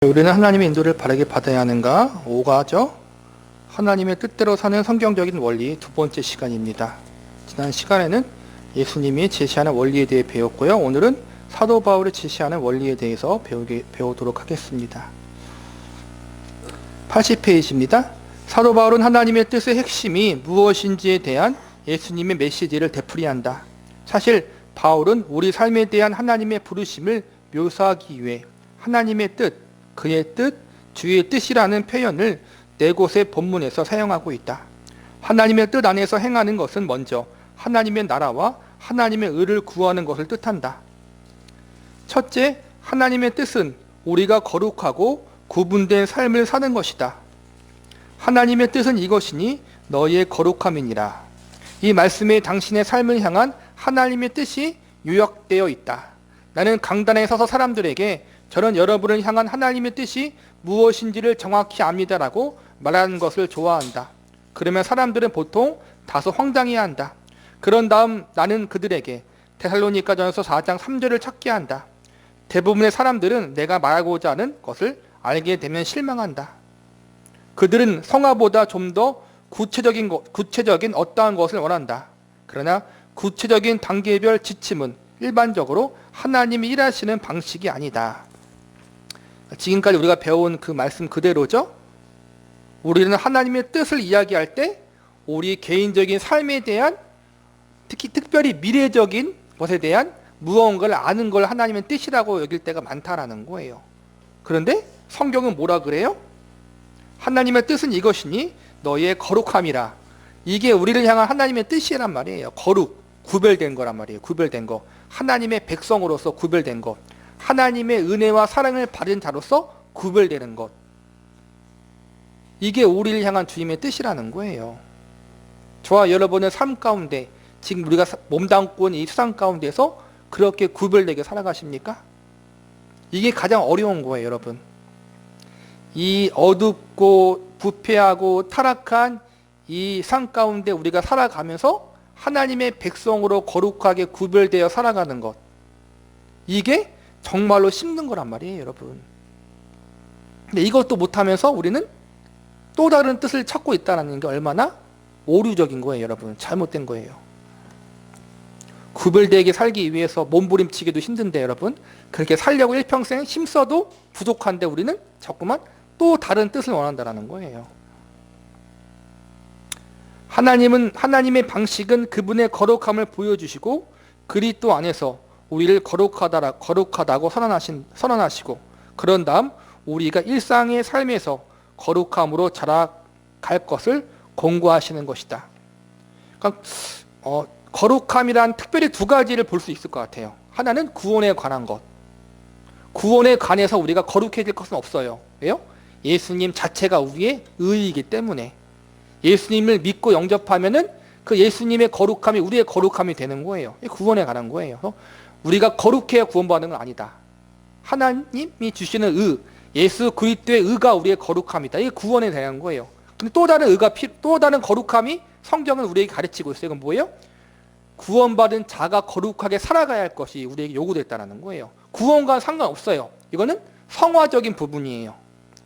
우리는 하나님의 인도를 바르게 받아야 하는가? 5가죠. 하나님의 뜻대로 사는 성경적인 원리 두 번째 시간입니다. 지난 시간에는 예수님이 제시하는 원리에 대해 배웠고요. 오늘은 사도 바울이 제시하는 원리에 대해서 배우도록 하겠습니다. 80페이지입니다. 사도 바울은 하나님의 뜻의 핵심이 무엇인지에 대한 예수님의 메시지를 되풀이한다. 사실 바울은 우리 삶에 대한 하나님의 부르심을 묘사하기 위해 하나님의 뜻, 그의 뜻, 주의 뜻이라는 표현을 네 곳의 본문에서 사용하고 있다. 하나님의 뜻 안에서 행하는 것은 먼저 하나님의 나라와 하나님의 의를 구하는 것을 뜻한다. 첫째, 하나님의 뜻은 우리가 거룩하고 구분된 삶을 사는 것이다. 하나님의 뜻은 이것이니 너희의 거룩함이니라. 이 말씀에 당신의 삶을 향한 하나님의 뜻이 요약되어 있다. 나는 강단에 서서 사람들에게 저는 여러분을 향한 하나님의 뜻이 무엇인지를 정확히 압니다라고 말하는 것을 좋아한다. 그러면 사람들은 보통 다소 황당해한다. 그런 다음 나는 그들에게 데살로니가전서 4장 3절을 찾게 한다. 대부분의 사람들은 내가 말하고자 하는 것을 알게 되면 실망한다. 그들은 성화보다 좀 더 구체적인 어떠한 것을 원한다. 그러나 구체적인 단계별 지침은 일반적으로 하나님이 일하시는 방식이 아니다. 지금까지 우리가 배운 그 말씀 그대로죠. 우리는 하나님의 뜻을 이야기할 때 우리 개인적인 삶에 대한, 특별히 미래적인 것에 대한 무언가를 아는 걸 하나님의 뜻이라고 여길 때가 많다라는 거예요. 그런데 성경은 뭐라 그래요? 하나님의 뜻은 이것이니 너희의 거룩함이라. 이게 우리를 향한 하나님의 뜻이란 말이에요. 거룩, 구별된 거란 말이에요. 구별된 거. 하나님의 백성으로서 구별된 것. 하나님의 은혜와 사랑을 받은 자로서 구별되는 것. 이게 우리를 향한 주님의 뜻이라는 거예요. 저와 여러분의 삶 가운데 지금 우리가 몸담고 있는 이 세상 가운데서 그렇게 구별되게 살아가십니까? 이게 가장 어려운 거예요, 여러분. 이 어둡고 부패하고 타락한 이 상 가운데 우리가 살아가면서 하나님의 백성으로 거룩하게 구별되어 살아가는 것. 이게 정말로 힘든 거란 말이에요, 여러분. 근데 이것도 못하면서 우리는 또 다른 뜻을 찾고 있다는 게 얼마나 오류적인 거예요, 여러분. 잘못된 거예요. 구별되게 살기 위해서 몸부림치기도 힘든데 여러분, 그렇게 살려고 일평생 힘써도 부족한데 우리는 자꾸만 또 다른 뜻을 원한다는 거예요. 하나님의 방식은 그분의 거룩함을 보여주시고 그리스도 안에서 우리를 거룩하다고 선언하시고 그런 다음 우리가 일상의 삶에서 거룩함으로 자라갈 것을 권고하시는 것이다. 그러니까 거룩함이란 특별히 두 가지를 볼 수 있을 것 같아요. 하나는 구원에 관한 것. 구원에 관해서 우리가 거룩해질 것은 없어요. 왜요? 예수님 자체가 우리의 의이기 때문에. 예수님을 믿고 영접하면은 그 예수님의 거룩함이 우리의 거룩함이 되는 거예요. 구원에 관한 거예요. 우리가 거룩해야 구원받는 건 아니다. 하나님이 주시는 의, 예수 그리스도의 의가 우리의 거룩함이다. 이게 구원에 대한 거예요. 근데 또 다른 거룩함이 성경은 우리에게 가르치고 있어요. 이건 뭐예요? 구원받은 자가 거룩하게 살아가야 할 것이 우리에게 요구됐다는 거예요. 구원과 상관없어요. 이거는 성화적인 부분이에요.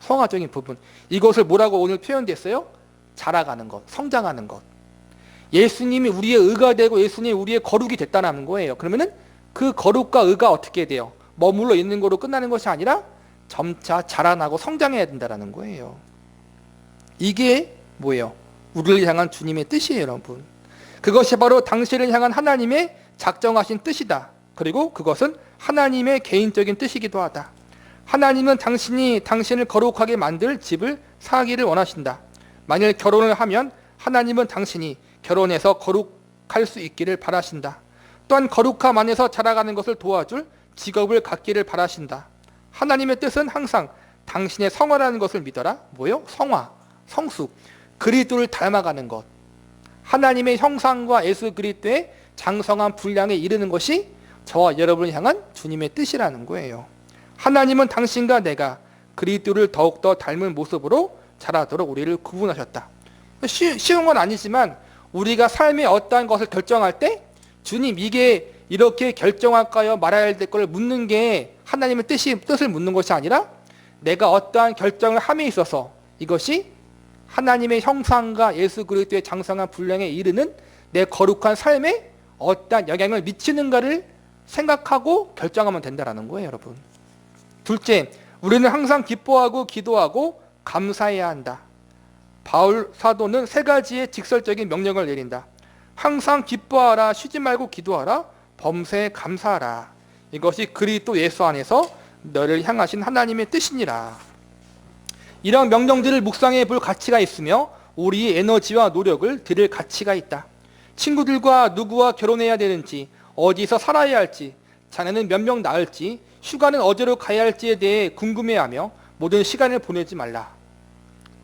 성화적인 부분. 이것을 뭐라고 오늘 표현됐어요? 자라가는 것, 성장하는 것. 예수님이 우리의 의가 되고 예수님이 우리의 거룩이 됐다는 거예요. 그러면은 그 거룩과 의가 어떻게 돼요? 머물러 있는 거로 끝나는 것이 아니라 점차 자라나고 성장해야 된다는 거예요. 이게 뭐예요? 우리를 향한 주님의 뜻이에요, 여러분. 그것이 바로 당신을 향한 하나님의 작정하신 뜻이다. 그리고 그것은 하나님의 개인적인 뜻이기도 하다. 하나님은 당신을 거룩하게 만들 집을 사기를 원하신다. 만일 결혼을 하면 하나님은 당신이 결혼해서 거룩할 수 있기를 바라신다. 또한 거룩함 안에서 자라가는 것을 도와줄 직업을 갖기를 바라신다. 하나님의 뜻은 항상 당신의 성화라는 것을 믿어라. 뭐요? 성화, 성숙, 그리스도를 닮아가는 것. 하나님의 형상과 예수 그리스도의 장성한 분량에 이르는 것이 저와 여러분을 향한 주님의 뜻이라는 거예요. 하나님은 당신과 내가 그리스도를 더욱더 닮은 모습으로 자라도록 우리를 구분하셨다. 쉬운 건 아니지만 우리가 삶의 어떠한 것을 결정할 때 주님 이게 이렇게 결정할까요? 말아야 될 걸 묻는 게 하나님의 뜻을 묻는 것이 아니라 내가 어떠한 결정을 함에 있어서 이것이 하나님의 형상과 예수 그리스도의 장성한 분량에 이르는 내 거룩한 삶에 어떠한 영향을 미치는가를 생각하고 결정하면 된다는 거예요, 여러분. 둘째, 우리는 항상 기뻐하고 기도하고 감사해야 한다. 바울 사도는 세 가지의 직설적인 명령을 내린다. 항상 기뻐하라, 쉬지 말고 기도하라, 범사에 감사하라. 이것이 그리스도 예수 안에서 너를 향하신 하나님의 뜻이니라. 이런 명령들을 묵상해 볼 가치가 있으며 우리의 에너지와 노력을 들일 가치가 있다. 친구들과 누구와 결혼해야 되는지, 어디서 살아야 할지, 자녀는 몇 명 낳을지, 휴가는 어디로 가야 할지에 대해 궁금해하며 모든 시간을 보내지 말라.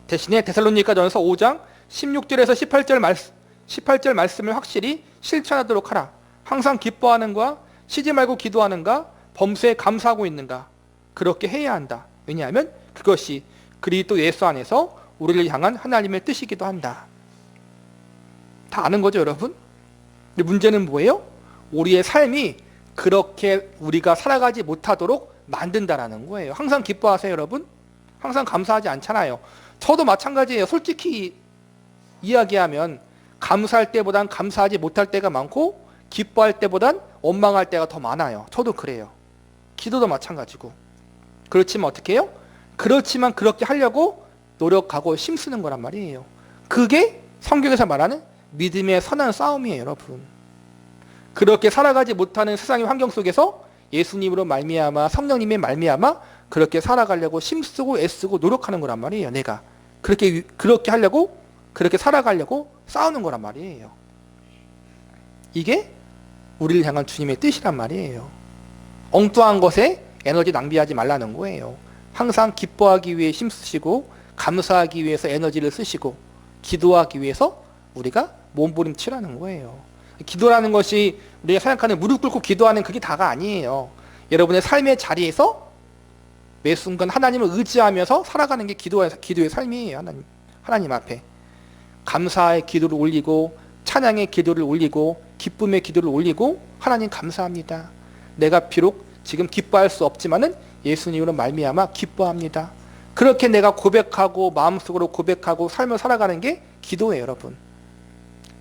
대신에 데살로니가전서 5장 16절에서 18절 말씀을 확실히 실천하도록 하라. 항상 기뻐하는가, 쉬지 말고 기도하는가, 범사에 감사하고 있는가. 그렇게 해야 한다. 왜냐하면 그것이 그리스도 예수 안에서 우리를 향한 하나님의 뜻이기도 한다. 다 아는 거죠, 여러분? 근데 문제는 뭐예요? 우리의 삶이 그렇게 우리가 살아가지 못하도록 만든다라는 거예요. 항상 기뻐하세요, 여러분? 항상 감사하지 않잖아요. 저도 마찬가지예요. 솔직히 이야기하면 감사할 때보단 감사하지 못할 때가 많고 기뻐할 때보단 원망할 때가 더 많아요. 저도 그래요. 기도도 마찬가지고. 그렇지만 어떻게 해요? 그렇지만 그렇게 하려고 노력하고 힘쓰는 거란 말이에요. 그게 성경에서 말하는 믿음의 선한 싸움이에요, 여러분. 그렇게 살아가지 못하는 세상의 환경 속에서 예수님으로 말미암아 성령님의 말미암아 그렇게 살아가려고 힘쓰고 애쓰고 노력하는 거란 말이에요. 내가 그렇게 하려고 그렇게 살아가려고 싸우는 거란 말이에요. 이게 우리를 향한 주님의 뜻이란 말이에요. 엉뚱한 것에 에너지 낭비하지 말라는 거예요. 항상 기뻐하기 위해 힘쓰시고 감사하기 위해서 에너지를 쓰시고 기도하기 위해서 우리가 몸부림치라는 거예요. 기도라는 것이 우리가 생각하는 무릎 꿇고 기도하는 그게 다가 아니에요. 여러분의 삶의 자리에서 매 순간 하나님을 의지하면서 살아가는 게 기도의 삶이에요. 하나님 앞에 감사의 기도를 올리고 찬양의 기도를 올리고 기쁨의 기도를 올리고 하나님 감사합니다. 내가 비록 지금 기뻐할 수 없지만은 예수님으로 말미암아 기뻐합니다. 그렇게 내가 고백하고 마음속으로 고백하고 삶을 살아가는 게 기도예요, 여러분.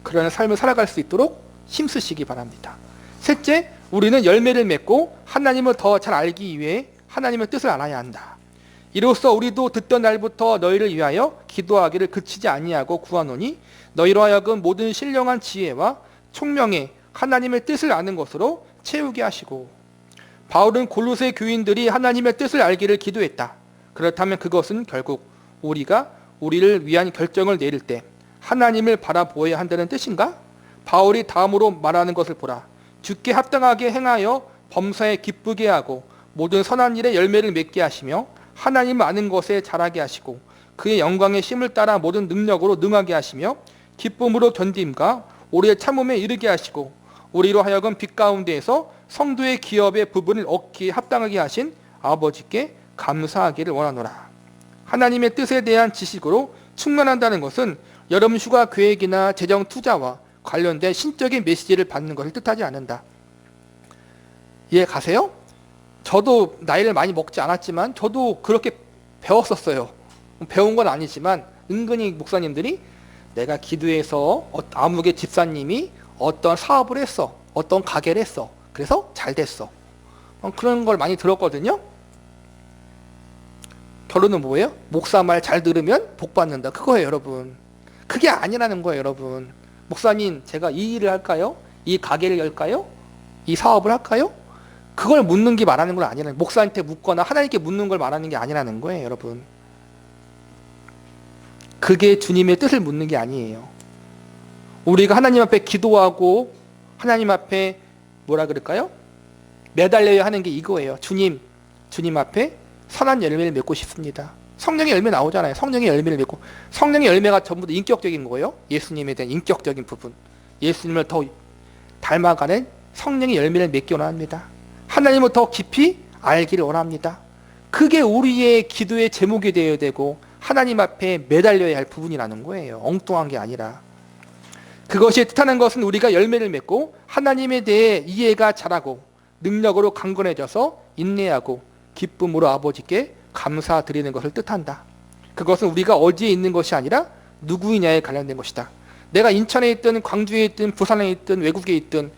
그런 삶을 살아갈 수 있도록 힘쓰시기 바랍니다. 셋째, 우리는 열매를 맺고 하나님을 더 잘 알기 위해 하나님의 뜻을 알아야 한다. 이로써 우리도 듣던 날부터 너희를 위하여 기도하기를 그치지 아니하고 구하노니 너희로 하여금 모든 신령한 지혜와 총명에 하나님의 뜻을 아는 것으로 채우게 하시고. 바울은 골로새 교인들이 하나님의 뜻을 알기를 기도했다. 그렇다면 그것은 결국 우리가 우리를 위한 결정을 내릴 때 하나님을 바라보아야 한다는 뜻인가? 바울이 다음으로 말하는 것을 보라. 주께 합당하게 행하여 범사에 기쁘게 하고 모든 선한 일에 열매를 맺게 하시며 하나님을 아는 것에 자라게 하시고 그의 영광의 심을 따라 모든 능력으로 능하게 하시며 기쁨으로 견딤과 오래 참음에 이르게 하시고 우리로 하여금 빛 가운데에서 성도의 기업의 부분을 얻기에 합당하게 하신 아버지께 감사하기를 원하노라. 하나님의 뜻에 대한 지식으로 충만한다는 것은 여름 휴가 계획이나 재정 투자와 관련된 신적인 메시지를 받는 것을 뜻하지 않는다. 이해 가세요? 저도 나이를 많이 먹지 않았지만 저도 그렇게 배웠었어요. 배운 건 아니지만 은근히 목사님들이 내가 기도해서 아무개 집사님이 어떤 사업을 했어, 어떤 가게를 했어, 그래서 잘 됐어, 그런 걸 많이 들었거든요. 결론은 뭐예요? 목사 말 잘 들으면 복 받는다, 그거예요, 여러분. 그게 아니라는 거예요, 여러분. 목사님, 제가 이 일을 할까요? 이 가게를 열까요? 이 사업을 할까요? 그걸 묻는 게 말하는 건 아니라는, 목사한테 묻거나 하나님께 묻는 걸 말하는 게 아니라는 거예요, 여러분. 그게 주님의 뜻을 묻는 게 아니에요. 우리가 하나님 앞에 기도하고 하나님 앞에 뭐라 그럴까요? 매달려야 하는 게 이거예요. 주님 앞에 선한 열매를 맺고 싶습니다. 성령의 열매 나오잖아요. 성령의 열매를 맺고, 성령의 열매가 전부 다 인격적인 거예요. 예수님에 대한 인격적인 부분, 예수님을 더 닮아가는 성령의 열매를 맺기 원합니다. 하나님을 더 깊이 알기를 원합니다. 그게 우리의 기도의 제목이 되어야 되고 하나님 앞에 매달려야 할 부분이라는 거예요. 엉뚱한 게 아니라. 그것이 뜻하는 것은 우리가 열매를 맺고 하나님에 대해 이해가 자라고 능력으로 강건해져서 인내하고 기쁨으로 아버지께 감사드리는 것을 뜻한다. 그것은 우리가 어디에 있는 것이 아니라 누구이냐에 관련된 것이다. 내가 인천에 있든 광주에 있든 부산에 있든 외국에 있든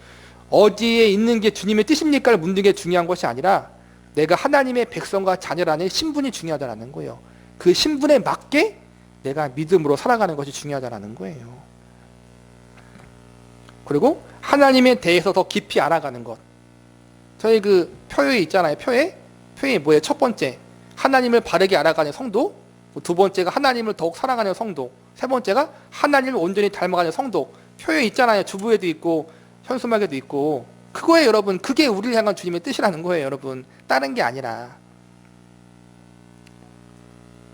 어디에 있는 게 주님의 뜻입니까를 묻는 게 중요한 것이 아니라 내가 하나님의 백성과 자녀라는 신분이 중요하다는 거예요. 그 신분에 맞게 내가 믿음으로 살아가는 것이 중요하다는 거예요. 그리고 하나님에 대해서 더 깊이 알아가는 것. 저희 그 표에 있잖아요. 표에 뭐예요? 첫 번째, 하나님을 바르게 알아가는 성도. 두 번째가 하나님을 더욱 사랑하는 성도. 세 번째가 하나님을 온전히 닮아가는 성도. 표에 있잖아요. 주부에도 있고 현수막에도 있고. 그거예요, 여러분. 그게 우리를 향한 주님의 뜻이라는 거예요, 여러분. 다른 게 아니라.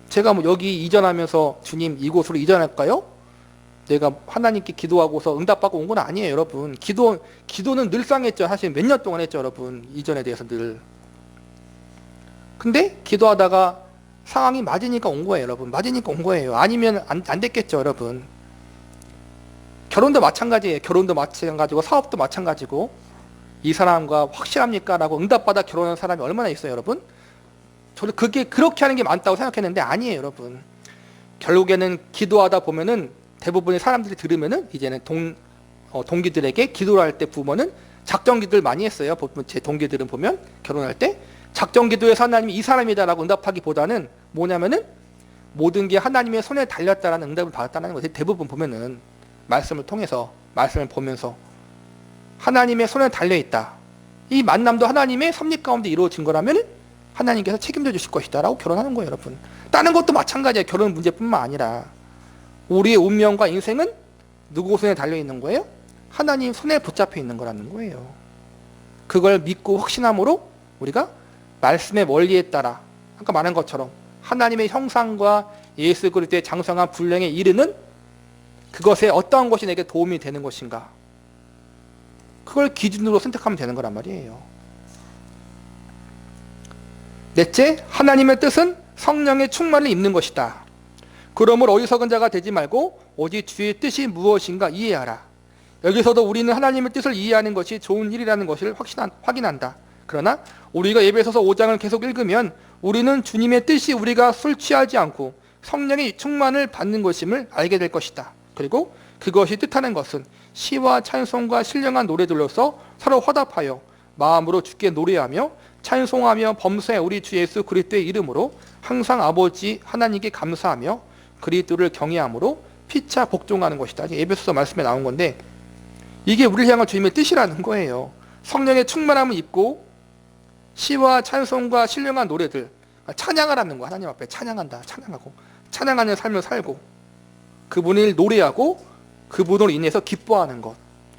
제가 뭐 여기 이전하면서 주님 이곳으로 이전할까요? 내가 하나님께 기도하고서 응답받고 온 건 아니에요, 여러분. 기도는 늘상 했죠. 사실 몇 년 동안 했죠, 여러분. 이전에 대해서 늘. 근데 기도하다가 상황이 맞으니까 온 거예요, 여러분. 맞으니까 온 거예요. 아니면 안 됐겠죠, 여러분. 결혼도 마찬가지예요. 결혼도 마찬가지고 사업도 마찬가지고. 이 사람과 확실합니까? 라고 응답받아 결혼한 사람이 얼마나 있어요, 여러분? 저는 그게 그렇게 하는 게 많다고 생각했는데 아니에요, 여러분. 결국에는 기도하다 보면은 대부분의 사람들이 들으면은 이제는 동기들에게 기도를 할 때 부모는 작정기도를 많이 했어요. 보통 제 동기들은 보면 결혼할 때 작정기도에서 하나님이 이 사람이다라고 응답하기보다는 뭐냐면은 모든 게 하나님의 손에 달렸다라는 응답을 받았다는 거예요. 대부분 보면은 말씀을 통해서 말씀을 보면서 하나님의 손에 달려있다. 이 만남도 하나님의 섭리 가운데 이루어진 거라면 하나님께서 책임져 주실 것이다 라고 결혼하는 거예요, 여러분. 다른 것도 마찬가지예요. 결혼 문제뿐만 아니라 우리의 운명과 인생은 누구 손에 달려있는 거예요? 하나님 손에 붙잡혀 있는 거라는 거예요. 그걸 믿고 확신함으로 우리가 말씀의 원리에 따라 아까 말한 것처럼 하나님의 형상과 예수 그리스도의 장성한 분량에 이르는 그것에 어떠한 것이 내게 도움이 되는 것인가, 그걸 기준으로 선택하면 되는 거란 말이에요. 넷째, 하나님의 뜻은 성령의 충만을 입는 것이다. 그러므로 어리석은 자가 되지 말고 오직 주의 뜻이 무엇인가 이해하라. 여기서도 우리는 하나님의 뜻을 이해하는 것이 좋은 일이라는 것을 확인한다. 그러나 우리가 에베소서 5장을 계속 읽으면 우리는 주님의 뜻이 우리가 술 취하지 않고 성령의 충만을 받는 것임을 알게 될 것이다. 그리고 그것이 뜻하는 것은 시와 찬송과 신령한 노래들로서 서로 화답하여 마음으로 주께 노래하며 찬송하며 범사에 우리 주 예수 그리스도의 이름으로 항상 아버지 하나님께 감사하며 그리스도를 경외함으로 피차 복종하는 것이다. 에베소서 말씀에 나온 건데 이게 우리를 향한 주님의 뜻이라는 거예요. 성령의 충만함을 입고 시와 찬송과 신령한 노래들, 찬양하라는 거. 하나님 앞에 찬양한다. 찬양하고 찬양하는 삶을 살고 그분을 노래하고 그분으로 인해서 기뻐하는 것,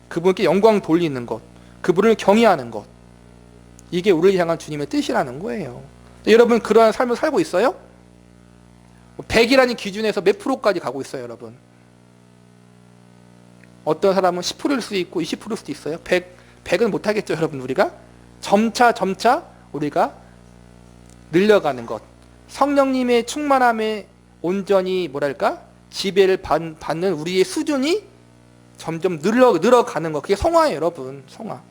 그분께 영광 돌리는 것, 그분을 경외하는 것, 이게 우리를 향한 주님의 뜻이라는 거예요. 여러분 그러한 삶을 살고 있어요? 100이라는 기준에서 몇 프로까지 가고 있어요, 여러분? 어떤 사람은 10%일 수도 있고 20%일 수도 있어요. 100은 못하겠죠, 여러분. 우리가 점차 우리가 늘려가는 것, 성령님의 충만함에 온전히 지배를 받는 우리의 수준이 점점 늘어가는 것, 그게 성화예요, 여러분. 성화.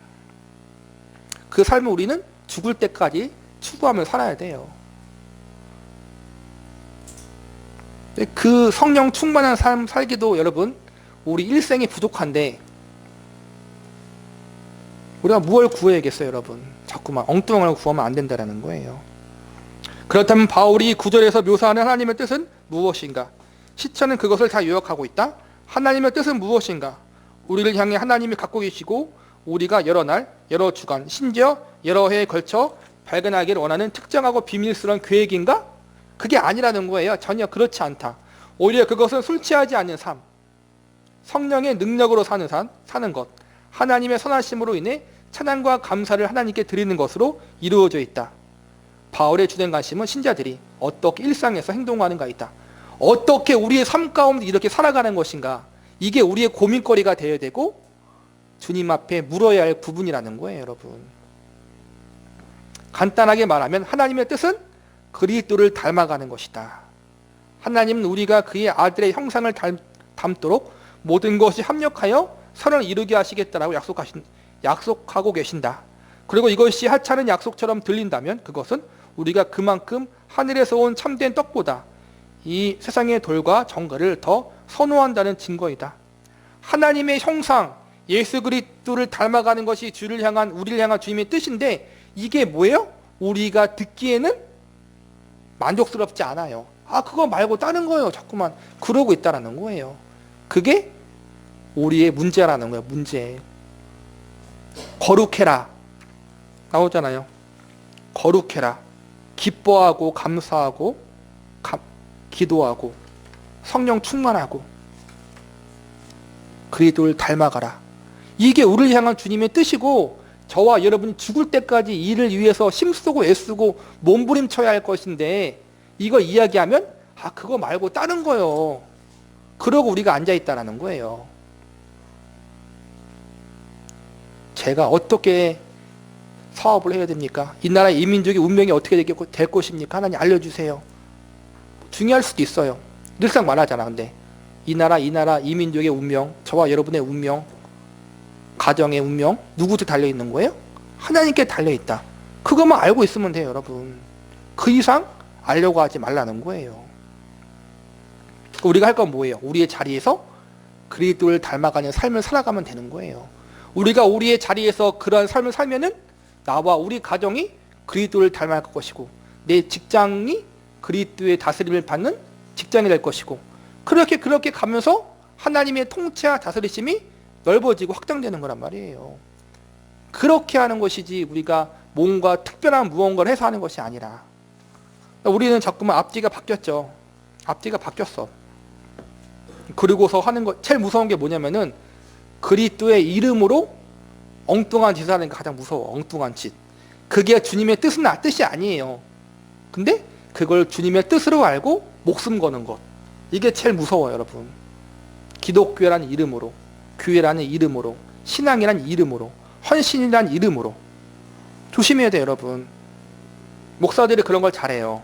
그 삶을 우리는 죽을 때까지 추구하며 살아야 돼요. 그 성령 충만한 삶 살기도 여러분 우리 일생이 부족한데 우리가 무엇을 구해야겠어요, 여러분? 자꾸만 엉뚱한 걸 구하면 안 된다는 거예요. 그렇다면 바울이 9절에서 묘사하는 하나님의 뜻은 무엇인가? 시처는 그것을 다 요약하고 있다. 하나님의 뜻은 무엇인가? 우리를 향해 하나님이 갖고 계시고 우리가 여러 날, 여러 주간, 심지어 여러 해에 걸쳐 발견하기를 원하는 특정하고 비밀스러운 계획인가? 그게 아니라는 거예요. 전혀 그렇지 않다. 오히려 그것은 술 취하지 않는 삶, 성령의 능력으로 사는 것, 하나님의 선하심으로 인해 찬양과 감사를 하나님께 드리는 것으로 이루어져 있다. 바울의 주된 관심은 신자들이 어떻게 일상에서 행동하는가 있다. 어떻게 우리의 삶 가운데 이렇게 살아가는 것인가, 이게 우리의 고민거리가 되어야 되고 주님 앞에 물어야 할 부분이라는 거예요, 여러분. 간단하게 말하면 하나님의 뜻은 그리스도를 닮아가는 것이다. 하나님은 우리가 그의 아들의 형상을 닮도록 모든 것이 합력하여 선을 이루게 하시겠다라고 약속하고 계신다. 그리고 이것이 하찮은 약속처럼 들린다면 그것은 우리가 그만큼 하늘에서 온 참된 떡보다 이 세상의 돌과 정갈을 더 선호한다는 증거이다. 하나님의 형상 예수 그리스도를 닮아가는 것이 우리를 향한 주님의 뜻인데 이게 뭐예요? 우리가 듣기에는 만족스럽지 않아요. 그거 말고 다른 거예요. 자꾸만 그러고 있다라는 거예요. 그게 우리의 문제라는 거예요. 문제. 거룩해라 나오잖아요. 거룩해라. 기뻐하고 감사하고 기도하고 성령 충만하고 그리스도를 닮아가라. 이게 우리를 향한 주님의 뜻이고 저와 여러분이 죽을 때까지 이를 위해서 힘쓰고 애쓰고 몸부림쳐야 할 것인데 이거 이야기하면 그거 말고 다른 거요. 그러고 우리가 앉아있다라는 거예요. 제가 어떻게 사업을 해야 됩니까? 이 나라의 이 민족의 운명이 어떻게 될 것입니까? 하나님 알려주세요. 중요할 수도 있어요. 늘상 말하잖아. 근데 이 나라 이 민족의 운명, 저와 여러분의 운명, 가정의 운명 누구한테 달려있는 거예요? 하나님께 달려있다. 그것만 알고 있으면 돼요. 여러분. 그 이상 알려고 하지 말라는 거예요. 우리가 할 건 뭐예요? 우리의 자리에서 그리스도를 닮아가는 삶을 살아가면 되는 거예요. 우리가 우리의 자리에서 그러한 삶을 살면은 나와 우리 가정이 그리스도를 닮아갈 것이고 내 직장이 그리스도의 다스림을 받는 직장이 될 것이고 그렇게 가면서 하나님의 통치와 다스리심이 넓어지고 확장되는 거란 말이에요. 그렇게 하는 것이지 우리가 뭔가 특별한 무언가를 해서 하는 것이 아니라 우리는 자꾸만 앞뒤가 바뀌었죠. 앞뒤가 바뀌었어. 그리고서 하는 거 제일 무서운 게 뭐냐면은 그리스도의 이름으로 엉뚱한 짓을 하는 게 가장 무서워. 엉뚱한 짓. 그게 주님의 뜻이 아니에요. 근데 그걸 주님의 뜻으로 알고 목숨 거는 것. 이게 제일 무서워요, 여러분. 기독교라는 이름으로, 교회라는 이름으로, 신앙이라는 이름으로, 헌신이라는 이름으로 조심해야 돼요, 여러분. 목사들이 그런 걸 잘해요.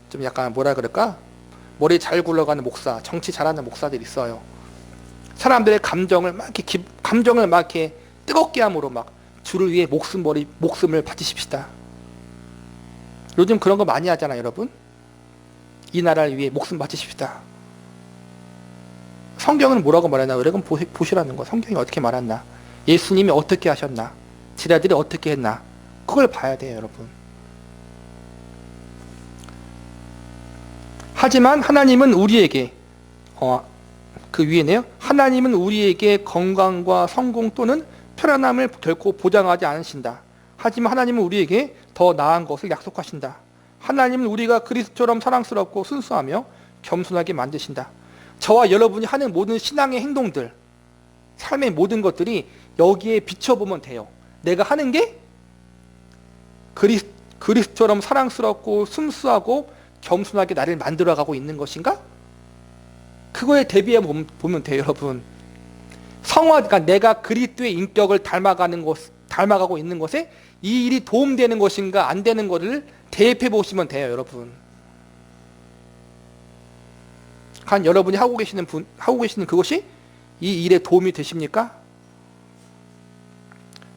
좀 약간 뭐라 그럴까? 머리 잘 굴러가는 목사, 정치 잘하는 목사들이 있어요. 사람들의 감정을 막 이렇게 뜨겁게 함으로 막 주를 위해 목숨을 바치십시다. 요즘 그런 거 많이 하잖아요, 여러분. 이 나라를 위해 목숨 바치십시다. 성경은 뭐라고 말했나? 여러분 보시라는 거. 성경이 어떻게 말했나? 예수님이 어떻게 하셨나? 지라들이 어떻게 했나? 그걸 봐야 돼요, 여러분. 하지만 하나님은 우리에게 그 위에네요. 하나님은 우리에게 건강과 성공 또는 편안함을 결코 보장하지 않으신다. 하지만 하나님은 우리에게 더 나은 것을 약속하신다. 하나님은 우리가 그리스도처럼 사랑스럽고 순수하며 겸손하게 만드신다. 저와 여러분이 하는 모든 신앙의 행동들, 삶의 모든 것들이 여기에 비춰보면 돼요. 내가 하는 게 그리스도처럼 사랑스럽고 순수하고 겸손하게 나를 만들어가고 있는 것인가? 그거에 대비해 보면 돼요, 여러분. 그러니까 내가 그리스도의 인격을 닮아가고 있는 것에 이 일이 도움되는 것인가 안 되는 것을 대입해 보시면 돼요, 여러분. 한 여러분이 하고 계시는 그것이 이 일에 도움이 되십니까?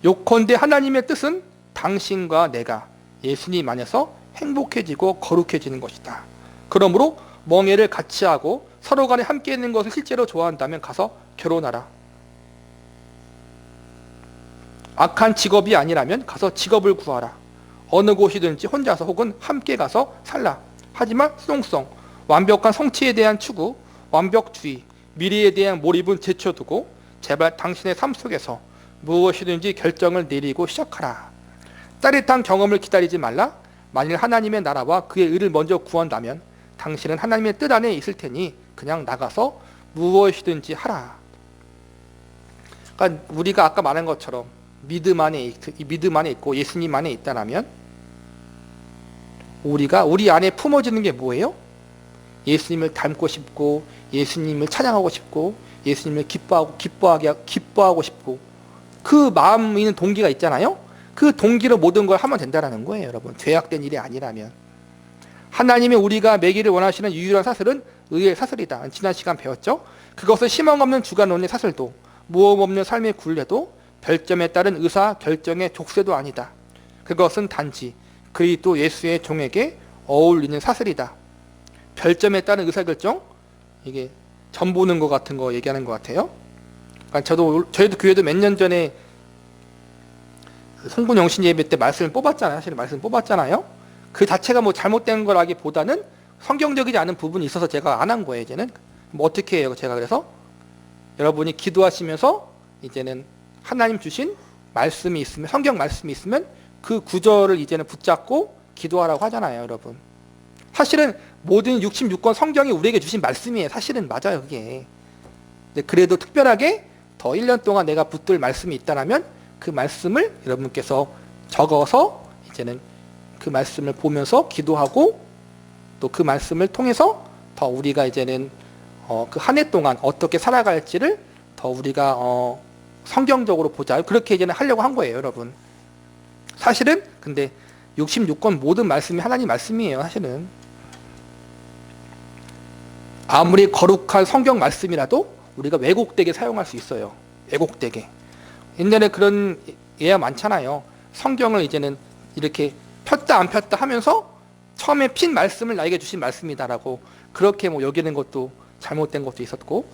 요컨대 하나님의 뜻은 당신과 내가 예수님 안에서 행복해지고 거룩해지는 것이다. 그러므로 멍해를 같이 하고 서로 간에 함께 있는 것을 실제로 좋아한다면 가서 결혼하라. 악한 직업이 아니라면 가서 직업을 구하라. 어느 곳이든지 혼자서 혹은 함께 가서 살라. 하지만 수동성, 완벽한 성취에 대한 추구, 완벽주의, 미래에 대한 몰입은 제쳐두고 제발 당신의 삶 속에서 무엇이든지 결정을 내리고 시작하라. 짜릿한 경험을 기다리지 말라. 만일 하나님의 나라와 그의 의를 먼저 구한다면 당신은 하나님의 뜻 안에 있을 테니 그냥 나가서 무엇이든지 하라. 그러니까 우리가 아까 말한 것처럼 믿음 안에 있고 예수님 안에 있다면 우리가 우리 안에 품어지는 게 뭐예요? 예수님을 닮고 싶고 예수님을 찬양하고 싶고 예수님을 기뻐하고 싶고 그 마음 있는 동기가 있잖아요. 그 동기로 모든 걸 하면 된다는 거예요, 여러분. 죄악된 일이 아니라면. 하나님이 우리가 매기를 원하시는 유일한 사슬은 의의 사슬이다. 지난 시간 배웠죠? 그것은 희망 없는 주관론의 사슬도 모험 없는 삶의 굴레도 별점에 따른 의사 결정의 족쇄도 아니다. 그것은 단지 그리스도 예수의 종에게 어울리는 사슬이다. 별점에 따른 의사결정, 이게 점 보는 것 같은 거 얘기하는 것 같아요. 그러니까 저희도 교회도 몇 년 전에 송군 영신 예배 때 말씀을 뽑았잖아요. 사실 말씀 뽑았잖아요. 그 자체가 뭐 잘못된 거라기보다는 성경적이지 않은 부분이 있어서 제가 안 한 거예요. 이제는 뭐 어떻게 해요? 제가 그래서 여러분이 기도하시면서 이제는 하나님 주신 말씀이 있으면, 성경 말씀이 있으면 그 구절을 이제는 붙잡고 기도하라고 하잖아요, 여러분. 사실은 모든 66권 성경이 우리에게 주신 말씀이에요. 사실은 맞아요, 그게. 근데 그래도 특별하게 더 1년 동안 내가 붙들 말씀이 있다면 그 말씀을 여러분께서 적어서 이제는 그 말씀을 보면서 기도하고 또 그 말씀을 통해서 더 우리가 이제는 그 한 해 동안 어떻게 살아갈지를 더 우리가 성경적으로 보자. 그렇게 이제는 하려고 한 거예요, 여러분. 사실은 근데 66권 모든 말씀이 하나님 말씀이에요, 사실은. 아무리 거룩한 성경 말씀이라도 우리가 왜곡되게 사용할 수 있어요. 왜곡되게. 옛날에 그런 예가 많잖아요. 성경을 이제는 이렇게 폈다 안 폈다 하면서 처음에 핀 말씀을 나에게 주신 말씀이다라고 그렇게 뭐 여기는 것도 잘못된 것도 있었고,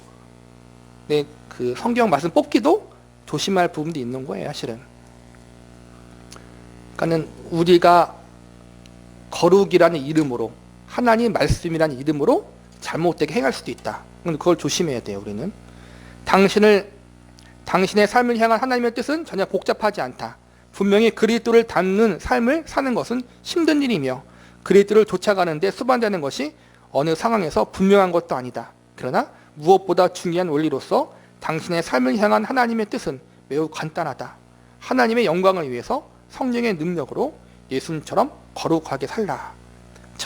네, 그 성경 말씀 뽑기도 조심할 부분도 있는 거예요, 사실은. 그러니까는 우리가 거룩이라는 이름으로, 하나님 말씀이라는 이름으로 잘못되게 행할 수도 있다. 그걸 조심해야 돼요, 우리는. 당신의 삶을 향한 하나님의 뜻은 전혀 복잡하지 않다. 분명히 그리스도를 닮는 삶을 사는 것은 힘든 일이며 그리스도를 쫓아가는 데 수반되는 것이 어느 상황에서 분명한 것도 아니다. 그러나 무엇보다 중요한 원리로서 당신의 삶을 향한 하나님의 뜻은 매우 간단하다. 하나님의 영광을 위해서 성령의 능력으로 예수님처럼 거룩하게 살라.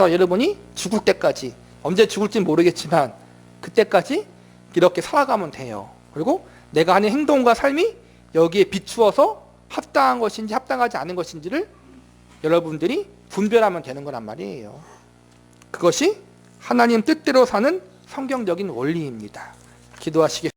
여러분이 죽을 때까지, 언제 죽을지는 모르겠지만 그때까지 이렇게 살아가면 돼요. 그리고 내가 하는 행동과 삶이 여기에 비추어서 합당한 것인지 합당하지 않은 것인지를 여러분들이 분별하면 되는 거란 말이에요. 그것이 하나님 뜻대로 사는 성경적인 원리입니다. 기도하시겠습니다.